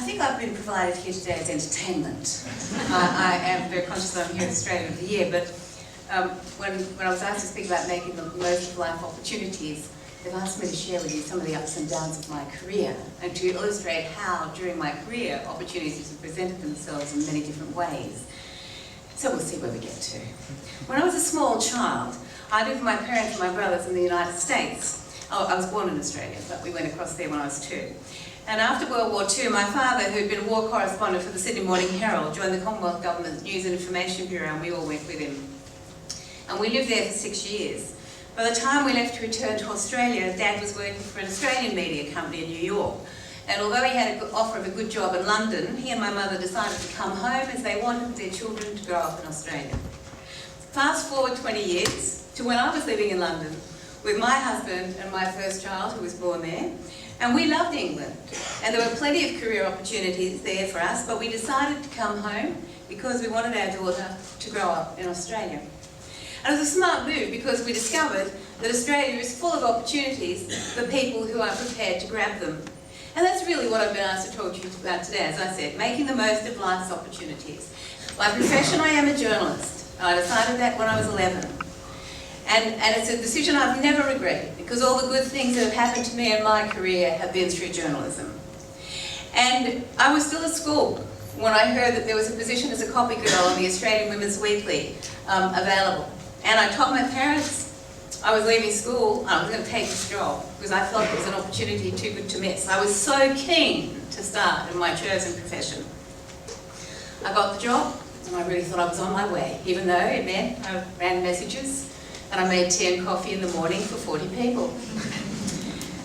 think I've been provided here today as entertainment. I am very conscious that I'm here as Australian of the Year, but when I was asked to speak about making the most of life opportunities, they've asked me to share with you some of the ups and downs of my career and to illustrate how, during my career, opportunities have presented themselves in many different ways. So we'll see where we get to. When I was a small child, I lived with my parents and my brothers in the United States. Oh, I was born in Australia, but we went across there when I was 2. And after World War II, my father, who had been a war correspondent for the Sydney Morning Herald, joined the Commonwealth Government's News and Information Bureau, and we all went with him. And we lived there for 6 years. By the time we left to return to Australia, Dad was working for an Australian media company in New York. And although he had an offer of a good job in London, he and my mother decided to come home as they wanted their children to grow up in Australia. Fast forward 20 years to when I was living in London with my husband and my first child, who was born there. And we loved England, and there were plenty of career opportunities there for us, but we decided to come home because we wanted our daughter to grow up in Australia. And it was a smart move because we discovered that Australia is full of opportunities for people who are prepared to grab them. And that's really what I've been asked to talk to you about today, as I said, making the most of life's opportunities. By profession, I am a journalist. I decided that when I was 11. And it's a decision I've never regretted, because all the good things that have happened to me in my career have been through journalism. And I was still at school when I heard that there was a position as a copy girl on the Australian Women's Weekly available. And I told my parents I was leaving school and I was going to take this job because I felt it was an opportunity too good to miss. I was so keen to start in my chosen profession. I got the job and I really thought I was on my way, even though it meant I ran messages and I made tea and coffee in the morning for 40 people.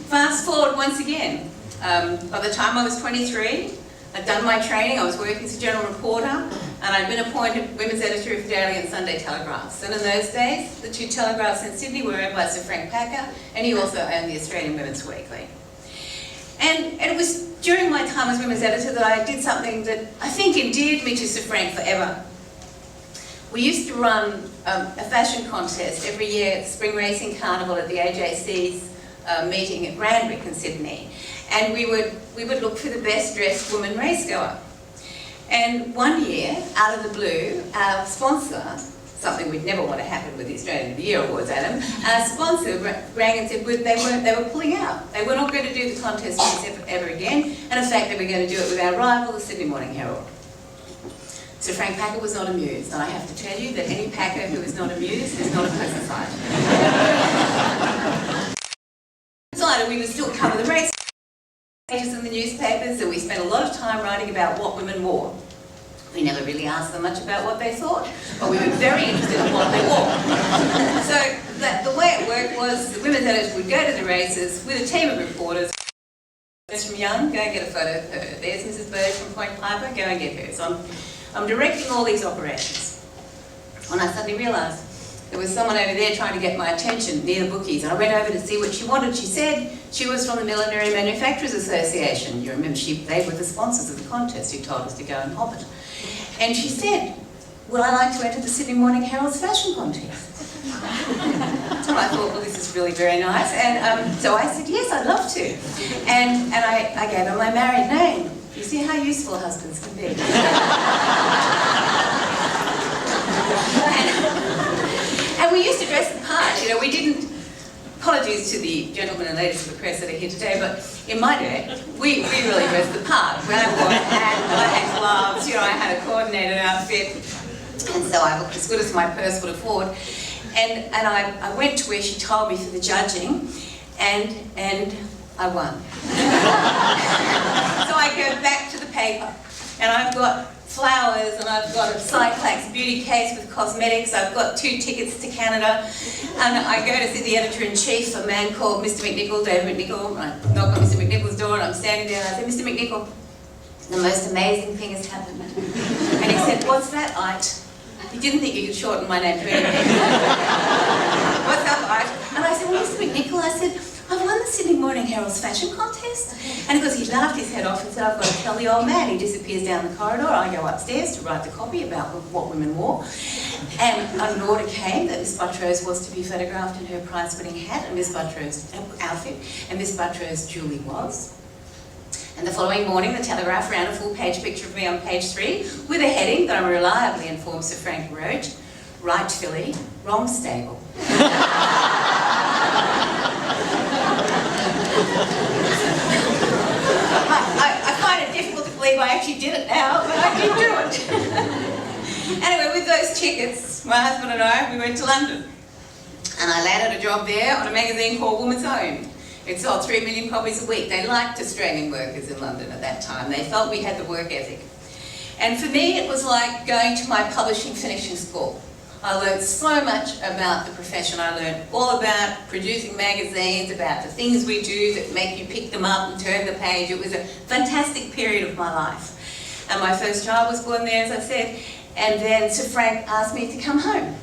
Fast forward once again. By the time I was 23, I'd done my training, I was working as a general reporter, and I'd been appointed women's editor of the Daily and Sunday Telegraphs. And in those days, the 2 telegraphs in Sydney were owned by Sir Frank Packer, and he also owned the Australian Women's Weekly. And it was during my time as women's editor that I did something that I think endeared me to Sir Frank forever. We used to run a fashion contest every year at the Spring Racing Carnival at the AJC's meeting at Randwick in Sydney. And we would look for the best dressed woman racegoer. And one year, out of the blue, our sponsor, something we'd never want to happen with the Australian of the Year Awards, Adam, our sponsor rang and said they were pulling out. They were not going to do the contest ever again, and in fact they were going to do it with our rival, the Sydney Morning Herald. Sir Frank Packer was not amused, and I have to tell you that any Packer who is not amused is not a pleasant sight. Decided we would still cover the race in the newspapers, and we spent a lot of time writing about what women wore. We never really asked them much about what they thought, but we were very interested in what they wore. So the way it worked was the women's editors would go to the races with a team of reporters. From Young, go and get a photo of her. There's Mrs. Bird from Point Piper, go and get her. So I'm directing all these operations. When I suddenly realised there was someone over there trying to get my attention near the bookies, and I went over to see what she wanted. She said she was from the Millinery Manufacturers Association. You remember, they were the sponsors of the contest who told us to go and hop it. And she said, would I like to enter the Sydney Morning Herald's fashion contest? So I thought, well, this is really very nice. And so I said, yes, I'd love to. And I gave her my married name. You see how useful husbands can be. And we used to dress the part, you know, we didn't, apologies to the gentlemen and ladies of the press that are here today, but in my day, we really dressed the part. When I wore a hat, I had gloves, you know, I had a coordinated outfit, and so I looked as good as my purse would afford. And I went to where she told me for the judging, and I won. So I go back to the paper, and I've got flowers, and I've got a Cyclax beauty case with cosmetics, I've got 2 tickets to Canada, and I go to see the editor-in-chief, a man called Mr. McNichol, David McNichol. I knock on Mr. McNichol's door, and I'm standing there, and I say, Mr. McNichol, the most amazing thing has happened. And he said, what's that, Ite? He didn't think you could shorten my name to anything. What's up, Ite? And I said, well, Mr. McNichol, I said, I've won the Sydney Morning Herald's fashion contest. And of course he laughed his head off and said, I've got to tell the old man. He disappears down the corridor. I go upstairs to write the copy about what women wore. And an order came that Miss Buttrose was to be photographed in her prize-winning hat and Miss Buttrose's outfit, and Miss Buttrose duly was. And the following morning, the Telegraph ran a full-page picture of me on page 3 with a heading that I reliably informed Sir Frank wrote, "Right filly, wrong stable." I find it difficult to believe I actually did it now, but I did do it. Anyway, with those tickets, my husband and I, we went to London. And I landed a job there on a magazine called Woman's Own. It sold 3 million copies a week. They liked Australian workers in London at that time. They felt we had the work ethic. And for me, it was like going to my publishing finishing school. I learned so much about the profession. I learned all about producing magazines, about the things we do that make you pick them up and turn the page. It was a fantastic period of my life. And my first child was born there, as I said. And then Sir Frank asked me to come home.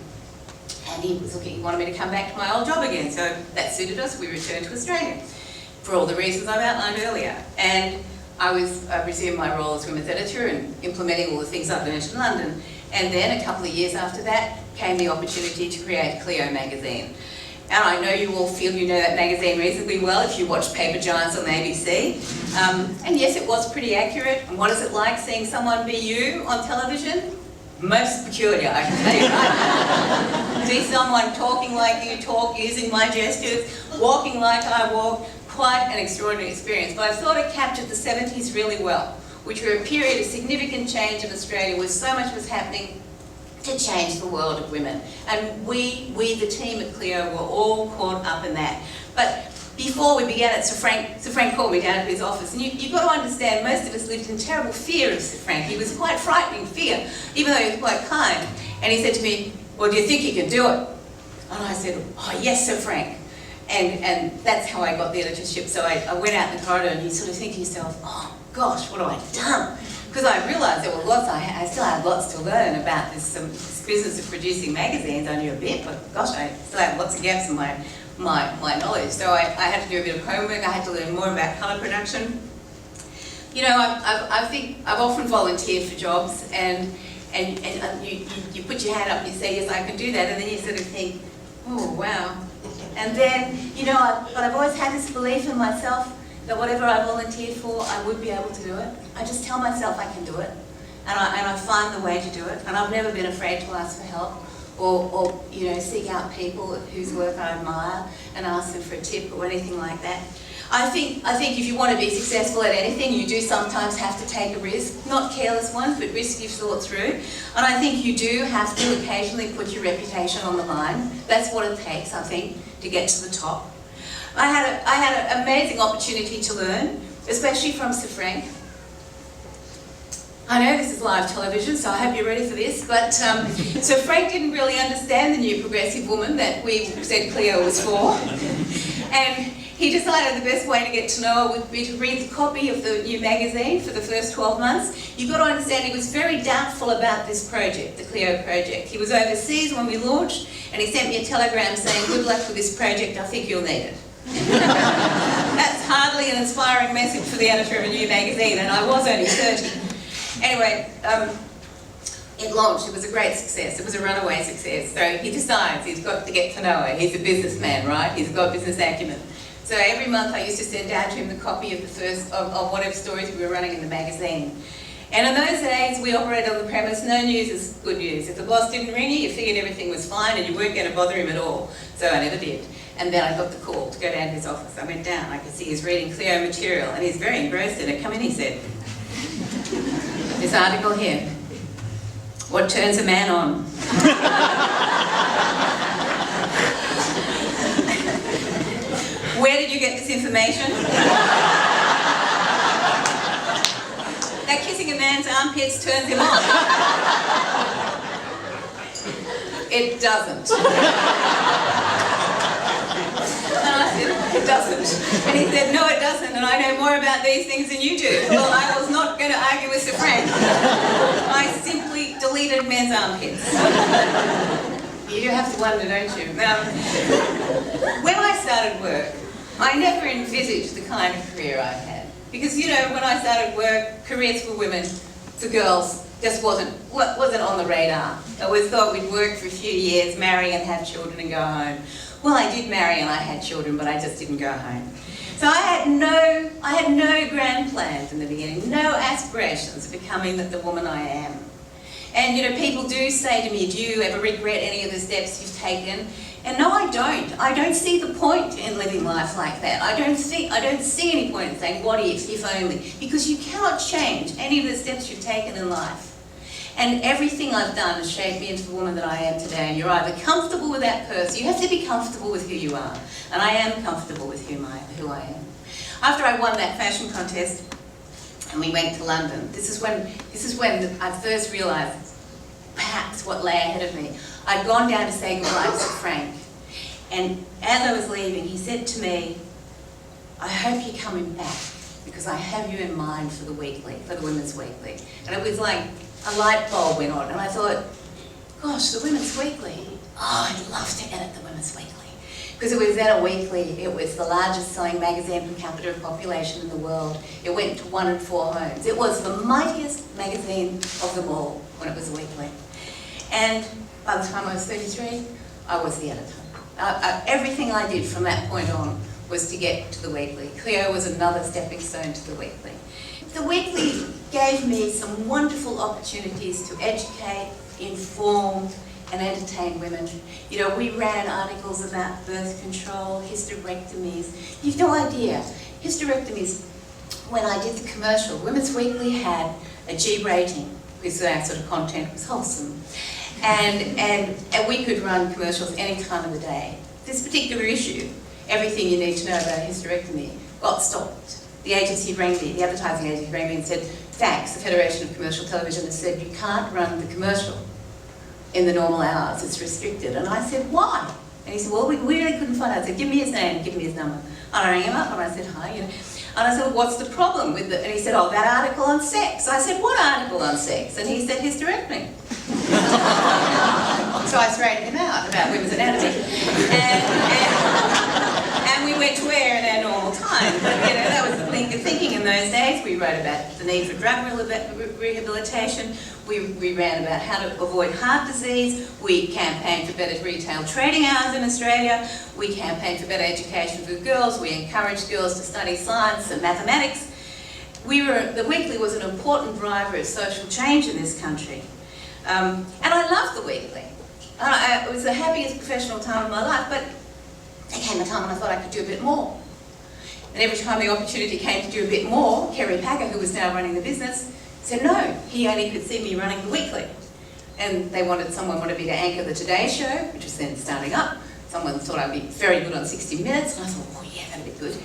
And he wanted me to come back to my old job again. So that suited us. We returned to Australia for all the reasons I've outlined earlier. And I resumed my role as women's editor and implementing all the things I've learned in London. And then a couple of years after that came the opportunity to create Cleo magazine. And I know you all feel you know that magazine reasonably well if you watch Paper Giants on the ABC. And yes, it was pretty accurate. And what is it like seeing someone be you on television? Most peculiar, I can tell you right. See someone talking like you talk, using my gestures, walking like I walk, quite an extraordinary experience. But I thought it captured the 70s really well, which were a period of significant change in Australia where so much was happening to change the world of women. And we the team at Cleo, were all caught up in that. But before we began it, Sir Frank called me down to his office. And you've got to understand, most of us lived in terrible fear of Sir Frank. He was quite frightening fear, even though he was quite kind. And he said to me, "Well, do you think you can do it?" And I said, "Oh, yes, Sir Frank." And that's how I got the editorship. So I went out in the corridor and you sort of think to yourself, "Oh gosh, what have I done?" Because I realised there were lots, I still had lots to learn about this business of producing magazines. I knew a bit, but gosh, I still had lots of gaps in my knowledge. So I had to do a bit of homework. I had to learn more about colour production. You know, I think I've often volunteered for jobs, and you put your hand up and you say, "Yes, I can do that," and then you sort of think, "Oh, wow." And then, you know, I've always had this belief in myself that whatever I volunteered for, I would be able to do it. I just tell myself I can do it, and I find the way to do it. And I've never been afraid to ask for help, or you know, seek out people whose work I admire and ask them for a tip or anything like that. I think if you want to be successful at anything, you do sometimes have to take a risk, not careless ones, but risks you've thought through. And I think you do have to occasionally put your reputation on the line. That's what it takes, I think, to get to the top. I had an amazing opportunity to learn, especially from Sir Frank. I know this is live television, so I hope you're ready for this, but Sir Frank didn't really understand the new progressive woman that we said Cleo was for. And he decided the best way to get to know her would be to read the copy of the new magazine for the first 12 months. You've got to understand he was very doubtful about this project, the Cleo project. He was overseas when we launched, and he sent me a telegram saying, "Good luck with this project, I think you'll need it." That's hardly an inspiring message for the editor of a new magazine, and I was only 30. Anyway, it launched. It was a great success. It was a runaway success. So he decides he's got to get to know her. He's a businessman, right? He's got business acumen. So every month I used to send down to him the copy of the first of whatever stories we were running in the magazine. And in those days, we operated on the premise, no news is good news. If the boss didn't ring you, you figured everything was fine and you weren't going to bother him at all. So I never did. And then I got the call to go down to his office. I went down. I could see he's reading Cleo material, and he's very engrossed in it. "Come in," he said. "This article here. What turns a man on?" "Where did you get this information?" "That kissing a man's armpits turns him on." "It doesn't." And I said, "It doesn't." And he said, "No, it doesn't, and I know more about these things than you do." Well, I was not going to argue with Sir Frank. I simply deleted men's armpits. You do have to wonder, don't you? Now, when I started work, I never envisaged the kind of career I've had. Because, you know, when I started work, careers for women, for girls, just wasn't on the radar. I always thought we'd work for a few years, marry and have children and go home. Well, I did marry and I had children, but I just didn't go home. So I had no grand plans in the beginning, no aspirations of becoming the woman I am. And you know, people do say to me, do you ever regret any of the steps you've taken? And no, I don't. I don't see the point in living life like that. I don't see any point in saying, what if only? Because you cannot change any of the steps you've taken in life. And everything I've done has shaped me into the woman that I am today. And you're either comfortable with that person, you have to be comfortable with who you are. And I am comfortable with who I am. After I won that fashion contest and we went to London, this is when I first realised perhaps what lay ahead of me. I'd gone down to say goodbye to Frank, and as I was leaving, he said to me, I hope you're coming back, because I have you in mind for the weekly, for the Women's Weekly. And it was like a light bulb went on, and I thought, gosh, the Women's Weekly, oh, I'd love to edit the Women's Weekly. Because it was then a weekly, it was the largest selling magazine per capita of population in the world. It went to 1 in 4 homes. It was the mightiest magazine of them all when it was a weekly. And by the time I was 33, I was the editor. Everything I did from that point on was to get to the weekly. Cleo was another stepping stone to the weekly. The weekly gave me some wonderful opportunities to educate, inform, and entertain women. You know, we ran articles about birth control, hysterectomies. You've no idea. Hysterectomies, when I did the commercial, Women's Weekly had a G rating, because our sort of content was wholesome. And we could run commercials any time of the day. This particular issue, everything you need to know about hysterectomy, got stopped. The agency rang me, the advertising agency rang me and said, thanks, the Federation of Commercial Television has said you can't run the commercial in the normal hours, it's restricted. And I said, why? And he said, well, we really couldn't find out. I said, give me his name, give me his number. And I rang him up and I said, hi, you know. And I said, well, what's the problem with it? And he said, oh, that article on sex. I said, what article on sex? And he said, hysterectomy. So I straightened him out about women's anatomy. And we went to air in our normal time. But, you know, that was the thinking in those days. We wrote about the need for drug rehabilitation. We ran about how to avoid heart disease. We campaigned for better retail trading hours in Australia. We campaigned for better education for girls. We encouraged girls to study science and mathematics. The Weekly was an important driver of social change in this country. And I loved the Weekly. It was the happiest professional time of my life, but there came a time when I thought I could do a bit more. And every time the opportunity came to do a bit more, Kerry Packer, who was now running the business, said no, he only could see me running the Weekly. And someone wanted me to anchor the Today Show, which was then starting up. Someone thought I'd be very good on 60 Minutes, and I thought, oh yeah, that'd be good.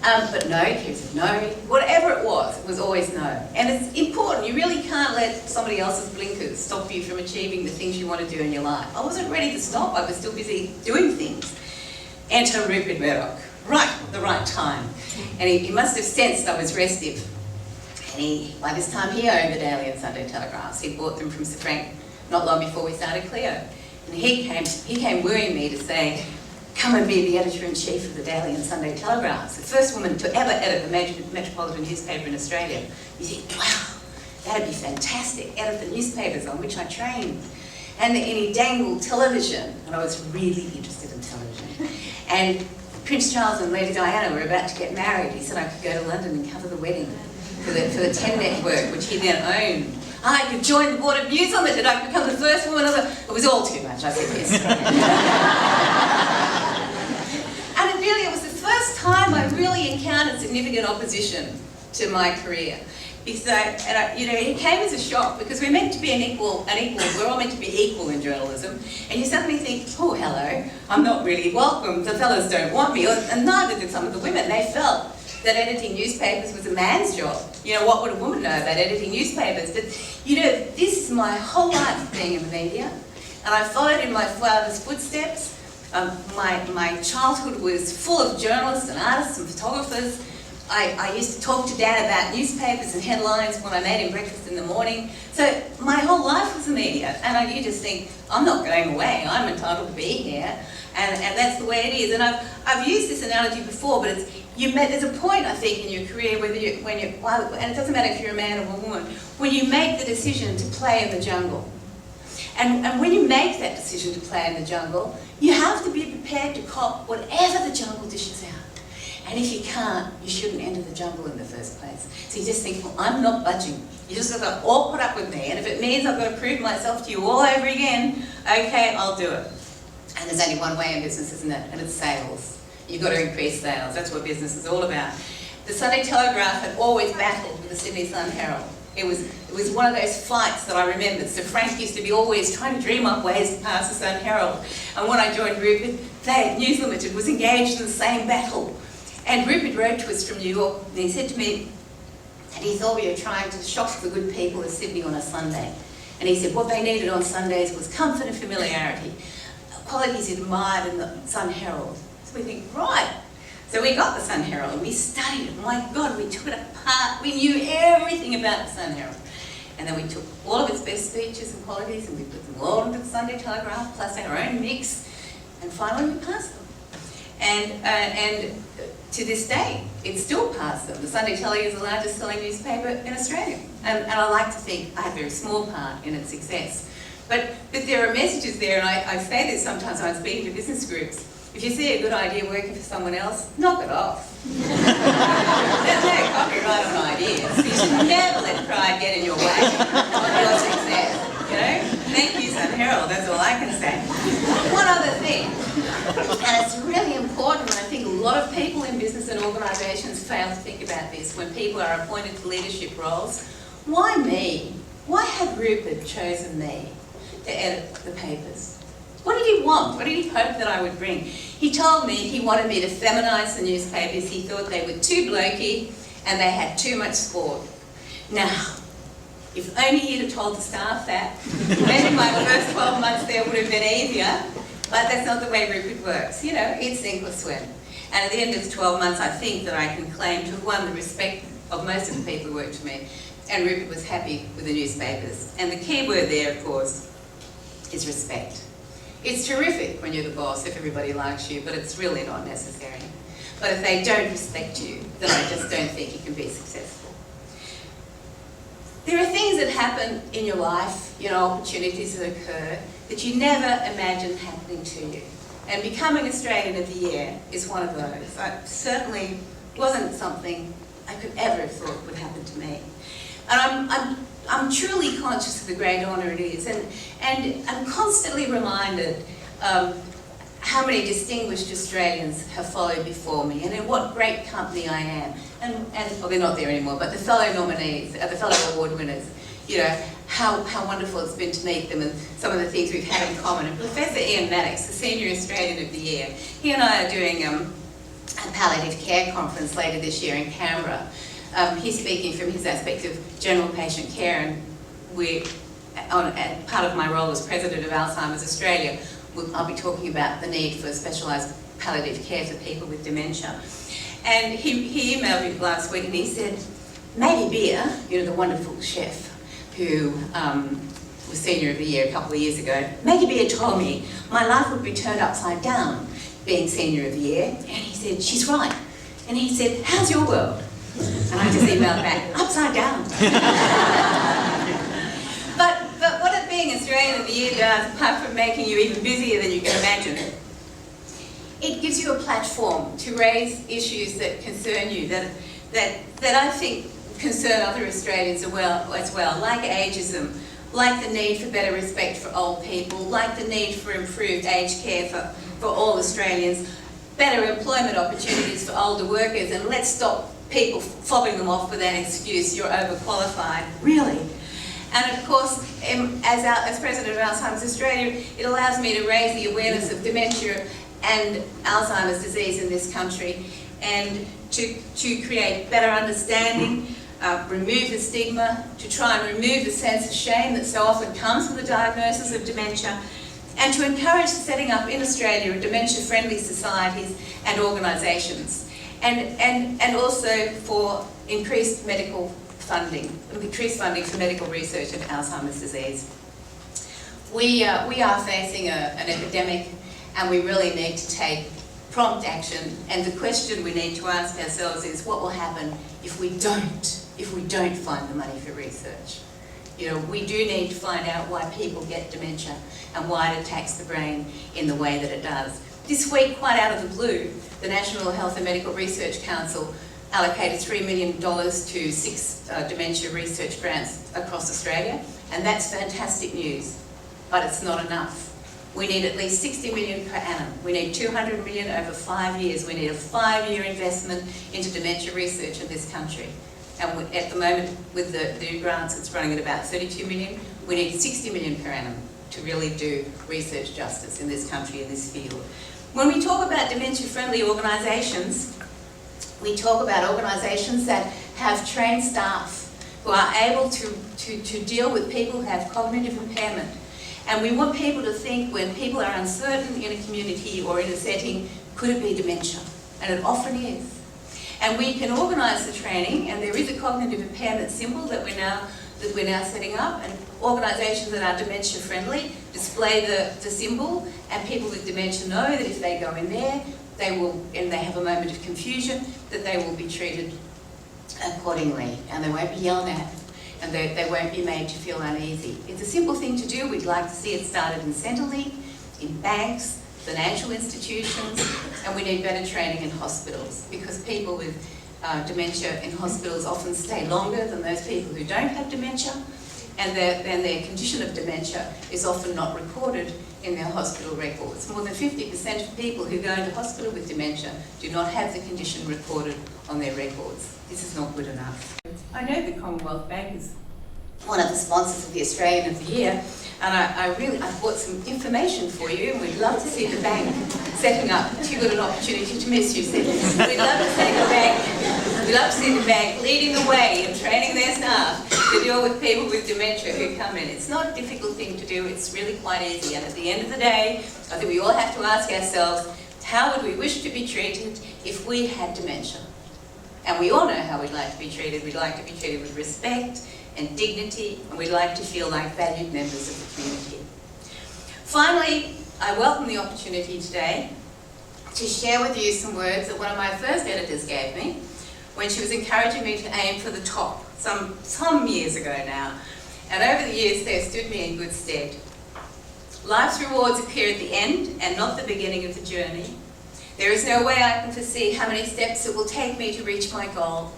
But no, Kerry said no. Whatever it was always no. And it's important, you really can't let somebody else's blinkers stop you from achieving the things you want to do in your life. I wasn't ready to stop, I was still busy doing things. Enter Rupert Murdoch, right at the right time. And he must have sensed I was restive. And by this time he owned the Daily and Sunday Telegraphs. He bought them from Sir Frank not long before we started Cleo. And he came wooing me to say, come and be the editor-in-chief of the Daily and Sunday Telegraphs, the first woman to ever edit a major metropolitan newspaper in Australia. You think, wow, that'd be fantastic, edit the newspapers on which I trained. And he dangled television, and I was really interested in television. And Prince Charles and Lady Diana were about to get married. He said I could go to London and cover the wedding for the 10 Network, which he then owned. I could join the board of news on it, and I could become the first woman of it. It was all too much, I said yes. And it was the first time I really encountered significant opposition to my career. Because it came as a shock, because we're meant to be we're all meant to be equal in journalism, and you suddenly think, oh hello, I'm not really welcome, the fellas don't want me, and neither did some of the women. They felt that editing newspapers was a man's job. You know, what would a woman know about editing newspapers? But, you know, this is my whole life being in the media, and I followed in my father's footsteps. My childhood was full of journalists and artists and photographers. I used to talk to Dad about newspapers and headlines when I made him breakfast in the morning. So my whole life was the media, and you just think, I'm not going away, I'm entitled to be here, and that's the way it is. And I've used this analogy before, but there's a point, I think, in your career and it doesn't matter if you're a man or a woman, when you make the decision to play in the jungle. And when you make that decision to play in the jungle, you have to be prepared to cop whatever the jungle dishes out. And if you can't, you shouldn't enter the jungle in the first place. So you just think, well, I'm not budging. You just got to all put up with me. And if it means I've got to prove myself to you all over again, okay, I'll do it. And there's only one way in business, isn't it? And it's sales. You've got to increase sales. That's what business is all about. The Sunday Telegraph had always battled with the Sydney Sun Herald. It was one of those fights that I remembered. So Frank used to be always trying to dream up ways to pass the Sun Herald. And when I joined Rupert, News Limited was engaged in the same battle. And Rupert wrote to us from New York, and he said to me that he thought we were trying to shock the good people of Sydney on a Sunday. And he said what they needed on Sundays was comfort and familiarity, qualities admired in the Sun Herald. So we think, right. So we got the Sun Herald and we studied it. My God, we took it apart. We knew everything about the Sun Herald. And then we took all of its best features and qualities and we put them all into the Sunday Telegraph, plus our own mix. And finally we passed them. And to this day, it still passed them. The Sunday Telly is the largest selling newspaper in Australia. And I like to think I have a very small part in its success. But there are messages there, and I say this sometimes when I'm speaking to business groups. If you see a good idea working for someone else, knock it off. There's no copyright on ideas. You should never let pride get in your way of your success. You know? Thank you, Sun Herald, that's all I can say. One other thing, and it's really important, and I think a lot of people in business and organisations fail to think about this when people are appointed to leadership roles. Why me? Why had Rupert chosen me to edit the papers? What did he want? What did he hope that I would bring? He told me he wanted me to feminise the newspapers. He thought they were too blokey and they had too much sport. Now, if only he'd have told the staff that, maybe my first 12 months there would have been easier, but that's not the way Rupert works. You know, it's sink or swim. And at the end of the 12 months, I think that I can claim to have won the respect of most of the people who worked for me. And Rupert was happy with the newspapers. And the key word there, of course, is respect. It's terrific when you're the boss if everybody likes you, but it's really not necessary. But if they don't respect you, then I just don't think you can be successful. There are things that happen in your life, you know, opportunities that occur that you never imagined happening to you. And becoming Australian of the Year is one of those. It certainly wasn't something I could ever have thought would happen to me. And I'm truly conscious of the great honour it is, and I'm constantly reminded how many distinguished Australians have followed before me, and in what great company I am. And well, they're not there anymore, but the fellow nominees, the fellow award winners, you know, how wonderful it's been to meet them and some of the things we've had in common. And Professor Ian Maddox, the Senior Australian of the Year, he and I are doing a palliative care conference later this year in Canberra. He's speaking from his aspect of general patient care, and part of my role as President of Alzheimer's Australia, I'll be talking about the need for specialised palliative care for people with dementia. And he emailed me last week and he said, Maggie Beer, you know, the wonderful chef who was Senior of the Year a couple of years ago, Maggie Beer told me my life would be turned upside down being Senior of the Year. And he said, she's right. And he said, how's your world? And I just emailed back, upside down. but what being Australian of the Year does, apart from making you even busier than you can imagine, it gives you a platform to raise issues that concern you, that I think concern other Australians as well, like ageism, like the need for better respect for old people, like the need for improved aged care for all Australians, better employment opportunities for older workers, and let's stop people fobbing them off with that excuse, you're overqualified, really. And of course, as President of Alzheimer's Australia, it allows me to raise the awareness of dementia and Alzheimer's disease in this country, and to create better understanding, remove the stigma, to try and remove the sense of shame that so often comes with the diagnosis of dementia, and to encourage the setting up in Australia of dementia-friendly societies and organisations. And also for increased medical funding, increased funding for medical research into Alzheimer's disease. We are facing an epidemic, and we really need to take prompt action. And the question we need to ask ourselves is, what will happen if we don't find the money for research? You know, we do need to find out why people get dementia and why it attacks the brain in the way that it does. This week, quite out of the blue, the National Health and Medical Research Council allocated $3 million to 6 dementia research grants across Australia, and that's fantastic news, but it's not enough. We need at least 60 million per annum. We need 200 million over 5 years. We need a 5-year investment into dementia research in this country. And at the moment, with the new grants, it's running at about 32 million. We need 60 million per annum to really do research justice in this country, in this field. When we talk about dementia-friendly organisations, we talk about organisations that have trained staff who are able to deal with people who have cognitive impairment. And we want people to think, when people are uncertain in a community or in a setting, could it be dementia? And it often is. And we can organise the training, and there is a cognitive impairment symbol that we're now setting up, and organisations that are dementia friendly display the symbol, and people with dementia know that if they go in there, they will, and they have a moment of confusion, that they will be treated accordingly, and they won't be yelled at, and they won't be made to feel uneasy. It's a simple thing to do. We'd like to see it started in Centrelink, in banks, financial institutions, and we need better training in hospitals, because people with dementia in hospitals often stay longer than those people who don't have dementia, and their condition of dementia is often not recorded in their hospital records. More than 50% of people who go into hospital with dementia do not have the condition recorded on their records. This is not good enough. I know the Commonwealth Bank is one of the sponsors of the Australian of the Year, and I brought some information for you, and we'd love to see the bank setting up. Too good an opportunity to miss, you said. We'd love to see the bank leading the way in training their staff to deal with people with dementia who come in. It's not a difficult thing to do, it's really quite easy, and at the end of the day, I think we all have to ask ourselves, how would we wish to be treated if we had dementia? And we all know how we'd like to be treated. We'd like to be treated with respect and dignity, and we'd like to feel like valued members of the community. Finally, I welcome the opportunity today to share with you some words that one of my first editors gave me when she was encouraging me to aim for the top, some years ago now. And over the years, they've stood me in good stead. Life's rewards appear at the end and not the beginning of the journey. There is no way I can foresee how many steps it will take me to reach my goal.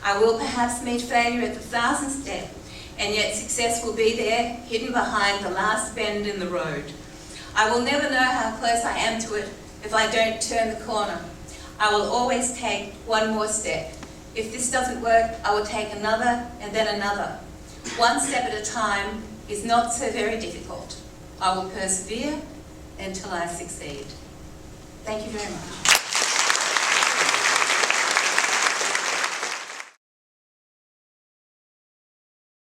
I will perhaps meet failure at the 1,000th step, and yet success will be there, hidden behind the last bend in the road. I will never know how close I am to it if I don't turn the corner. I will always take one more step. If this doesn't work, I will take another and then another. One step at a time is not so very difficult. I will persevere until I succeed. Thank you very much.